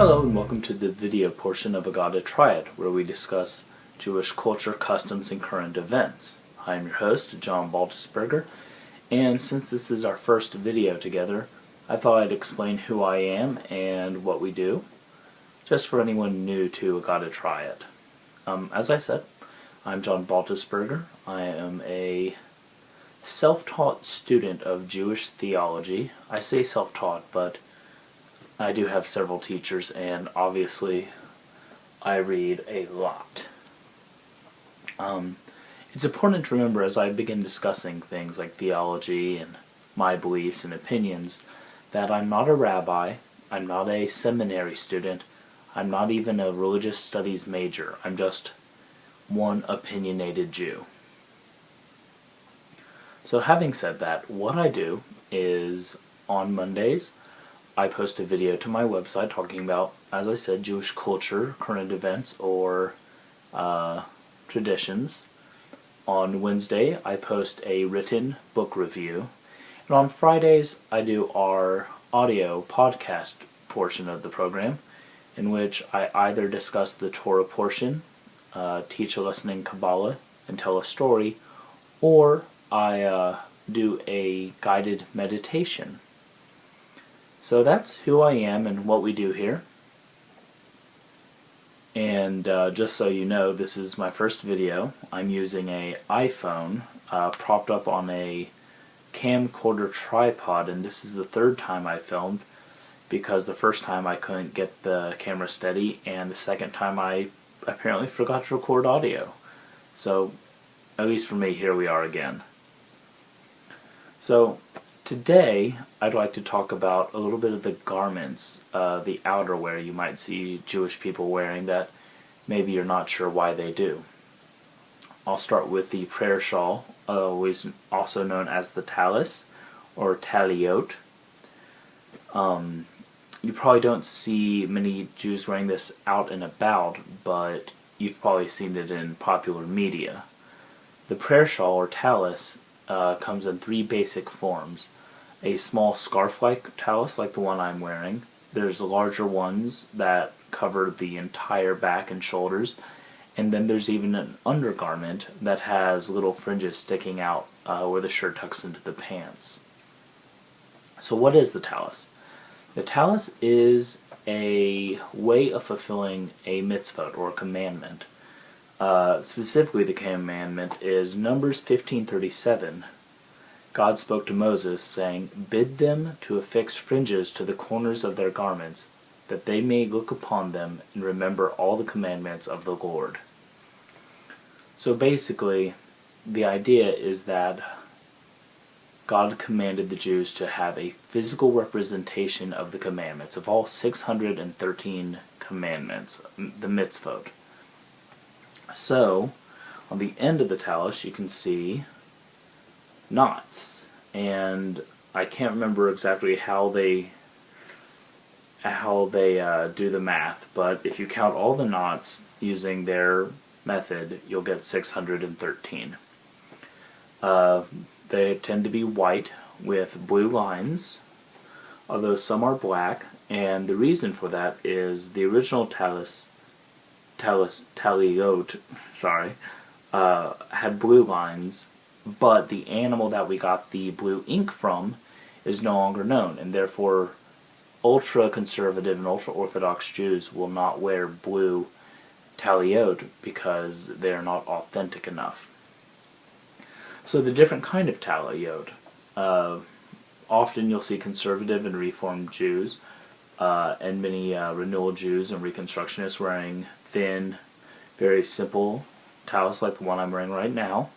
Hello and welcome to the video portion of Aggadah Try It, where we discuss Jewish culture, customs, and current events. I am your host, John Baltusberger, and since this is our first video together, I thought I'd explain who I am and what we do, just for anyone new to Aggadah Try It. As I said, I'm John Baltusberger. I am a self-taught student of Jewish theology. I say self-taught, but I do have several teachers, and obviously I read a lot. It's important to remember as I begin discussing things like theology and my beliefs and opinions that I'm not a rabbi, I'm not a seminary student, I'm not even a religious studies major. I'm just one opinionated Jew. So having said that, what I do is on Mondays I post a video to my website talking about, as I said, Jewish culture, current events, or traditions. On Wednesday, I post a written book review. And on Fridays, I do our audio podcast portion of the program, in which I either discuss the Torah portion, teach a lesson in Kabbalah, and tell a story, or I do a guided meditation. So that's who I am and what we do here. And just so you know, this is my first video. I'm using an iPhone propped up on a camcorder tripod, and this is the third time I filmed because the first time I couldn't get the camera steady, and the second time I apparently forgot to record audio. So, at least for me, here we are again. So, today, I'd like to talk about a little bit of the garments, the outerwear you might see Jewish people wearing that maybe you're not sure why they do. I'll start with the prayer shawl, also known as the talis, or taliot. You probably don't see many Jews wearing this out and about, but you've probably seen it in popular media. The prayer shawl, or talis, comes in three basic forms. A small scarf-like talis, like the one I'm wearing. There's larger ones that cover the entire back and shoulders. And then there's even an undergarment that has little fringes sticking out where the shirt tucks into the pants. So what is the talis? The talis is a way of fulfilling a mitzvot, or a commandment. Specifically, the commandment is Numbers 15:37. God spoke to Moses, saying, "Bid them to affix fringes to the corners of their garments, that they may look upon them and remember all the commandments of the Lord." So basically, the idea is that God commanded the Jews to have a physical representation of the commandments, of all 613 commandments, the mitzvot. So, on the end of the talis, you can see knots, and I can't remember exactly how they do the math, but if you count all the knots using their method, you'll get 613. They tend to be white with blue lines, although some are black, and the reason for that is the original taliot, had blue lines, but the animal that we got the blue ink from is no longer known, and therefore ultra-conservative and ultra-Orthodox Jews will not wear blue taliot because they're not authentic enough. So the different kind of taliot, often you'll see conservative and Reformed Jews, and many renewal Jews and Reconstructionists wearing thin, very simple talis like the one I'm wearing right now.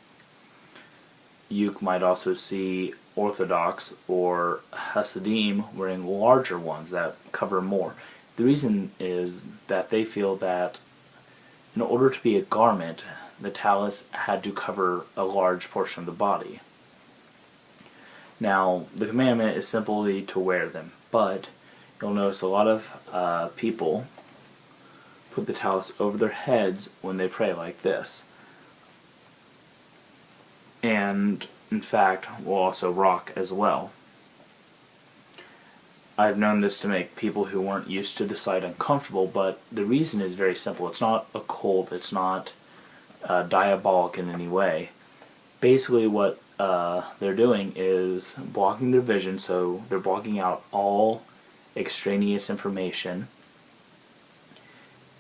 You might also see Orthodox or Hasidim wearing larger ones that cover more. The reason is that they feel that in order to be a garment, the talis had to cover a large portion of the body. Now, the commandment is simply to wear them, but you'll notice a lot of people put the talis over their heads when they pray like this. And, in fact, will also rock as well. I've known this to make people who weren't used to the sight uncomfortable, but the reason is very simple. It's not occult, it's not diabolic in any way. Basically what they're doing is blocking their vision, so they're blocking out all extraneous information,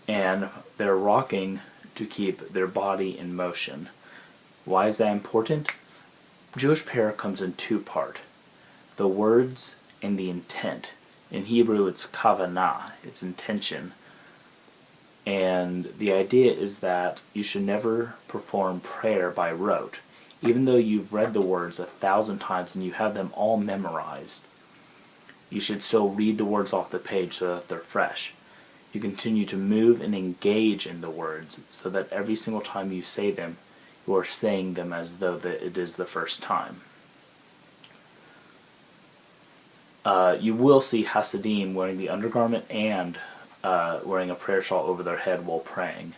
and they're rocking to keep their body in motion. Why is that important? Jewish prayer comes in two parts: the words and the intent. In Hebrew it's kavanah, it's intention. And the idea is that you should never perform prayer by rote. Even though you've read the words 1,000 times and you have them all memorized, you should still read the words off the page so that they're fresh. You continue to move and engage in the words so that every single time you say them, you are saying them as though that it is the first time. You will see Hasidim wearing the undergarment and wearing a prayer shawl over their head while praying.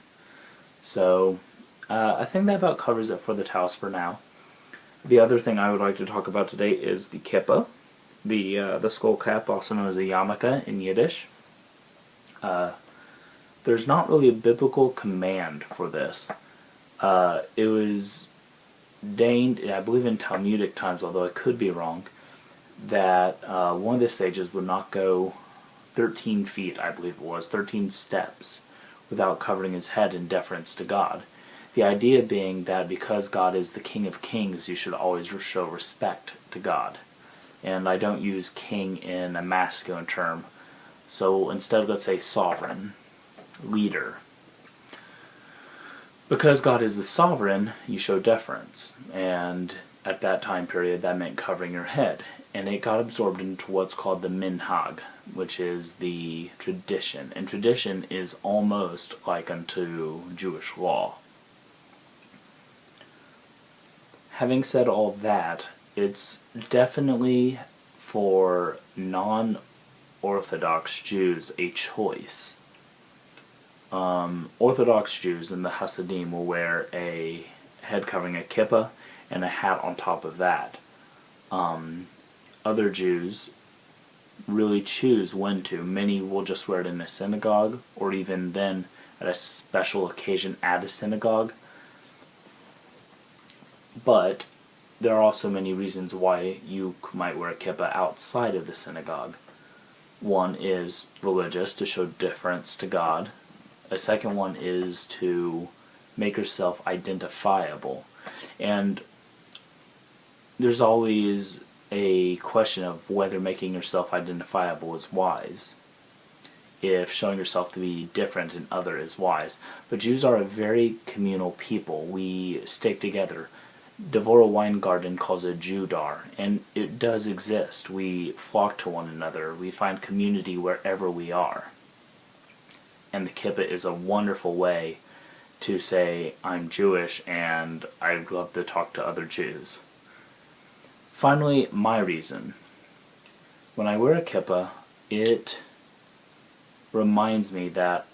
So I think that about covers it for the talis for now. The other thing I would like to talk about today is the kippah, the skull cap, also known as a yarmulke in Yiddish. There's not really a biblical command for this. It was deigned, I believe in Talmudic times, although I could be wrong, that one of the sages would not go 13 feet, I believe it was, 13 steps, without covering his head in deference to God. The idea being that because God is the King of Kings, you should always show respect to God. And I don't use king in a masculine term, so instead let's say sovereign, leader. Because God is the sovereign, you show deference, and at that time period that meant covering your head. And it got absorbed into what's called the minhag, which is the tradition. And tradition is almost like unto Jewish law. Having said all that, it's definitely for non-Orthodox Jews a choice. Orthodox Jews and the Hasidim will wear a head covering, a kippah, and a hat on top of that. Other Jews really choose when to. Many will just wear it in a synagogue, or even then at a special occasion at a synagogue. But there are also many reasons why you might wear a kippah outside of the synagogue. One is religious, to show deference to God. A second one is to make yourself identifiable. And there's always a question of whether making yourself identifiable is wise, if showing yourself to be different and other is wise. But Jews are a very communal people. We stick together. Devorah Weingarten calls it Judar, and it does exist. We flock to one another. We find community wherever we are. And the kippah is a wonderful way to say, I'm Jewish and I'd love to talk to other Jews. Finally, my reason. When I wear a kippah, it reminds me that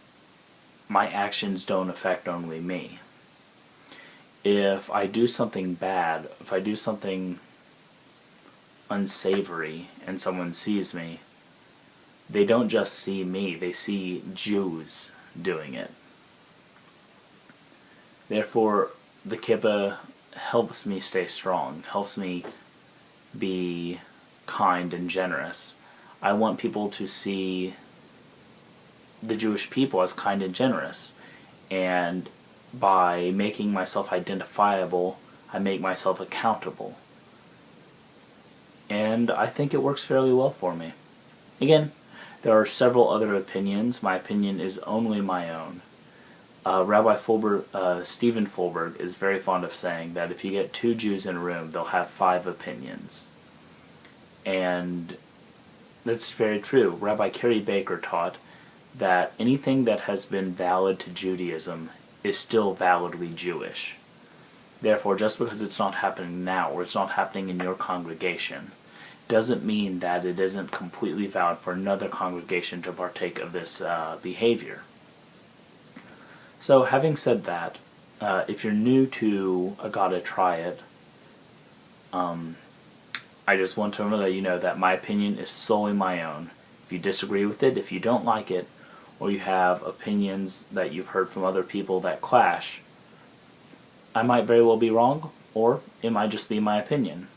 my actions don't affect only me. If I do something bad, if I do something unsavory and someone sees me, they don't just see me, they see Jews doing it. Therefore, the kippah helps me stay strong, helps me be kind and generous. I want people to see the Jewish people as kind and generous, and by making myself identifiable, I make myself accountable. And I think it works fairly well for me. Again, there are several other opinions. My opinion is only my own. Rabbi Stephen Fulberg is very fond of saying that if you get 2 Jews in a room, they'll have 5 opinions. And that's very true. Rabbi Kerry Baker taught that anything that has been valid to Judaism is still validly Jewish. Therefore, just because it's not happening now, or it's not happening in your congregation, doesn't mean that it isn't completely valid for another congregation to partake of this behavior. So, having said that, if you're new to Aggadah Try It, I just want to let you know that my opinion is solely my own. If you disagree with it, if you don't like it, or you have opinions that you've heard from other people that clash, I might very well be wrong, or it might just be my opinion.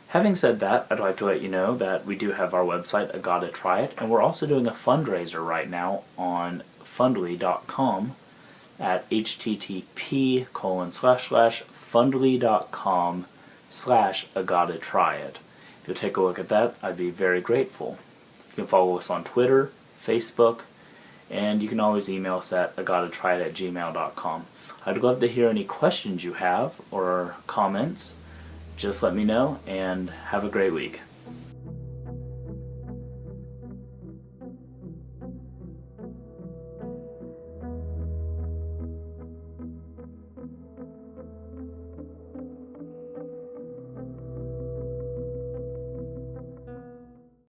Having said that, I'd like to let you know that we do have our website, Aggadah Try It, and we're also doing a fundraiser right now on fundly.com at http://fundly.com/Aggadah Try It. If you'll take a look at that, I'd be very grateful. You can follow us on Twitter, Facebook, and you can always email us at aggaddahtryit@gmail.com. I'd love to hear any questions you have or comments. Just let me know, and have a great week.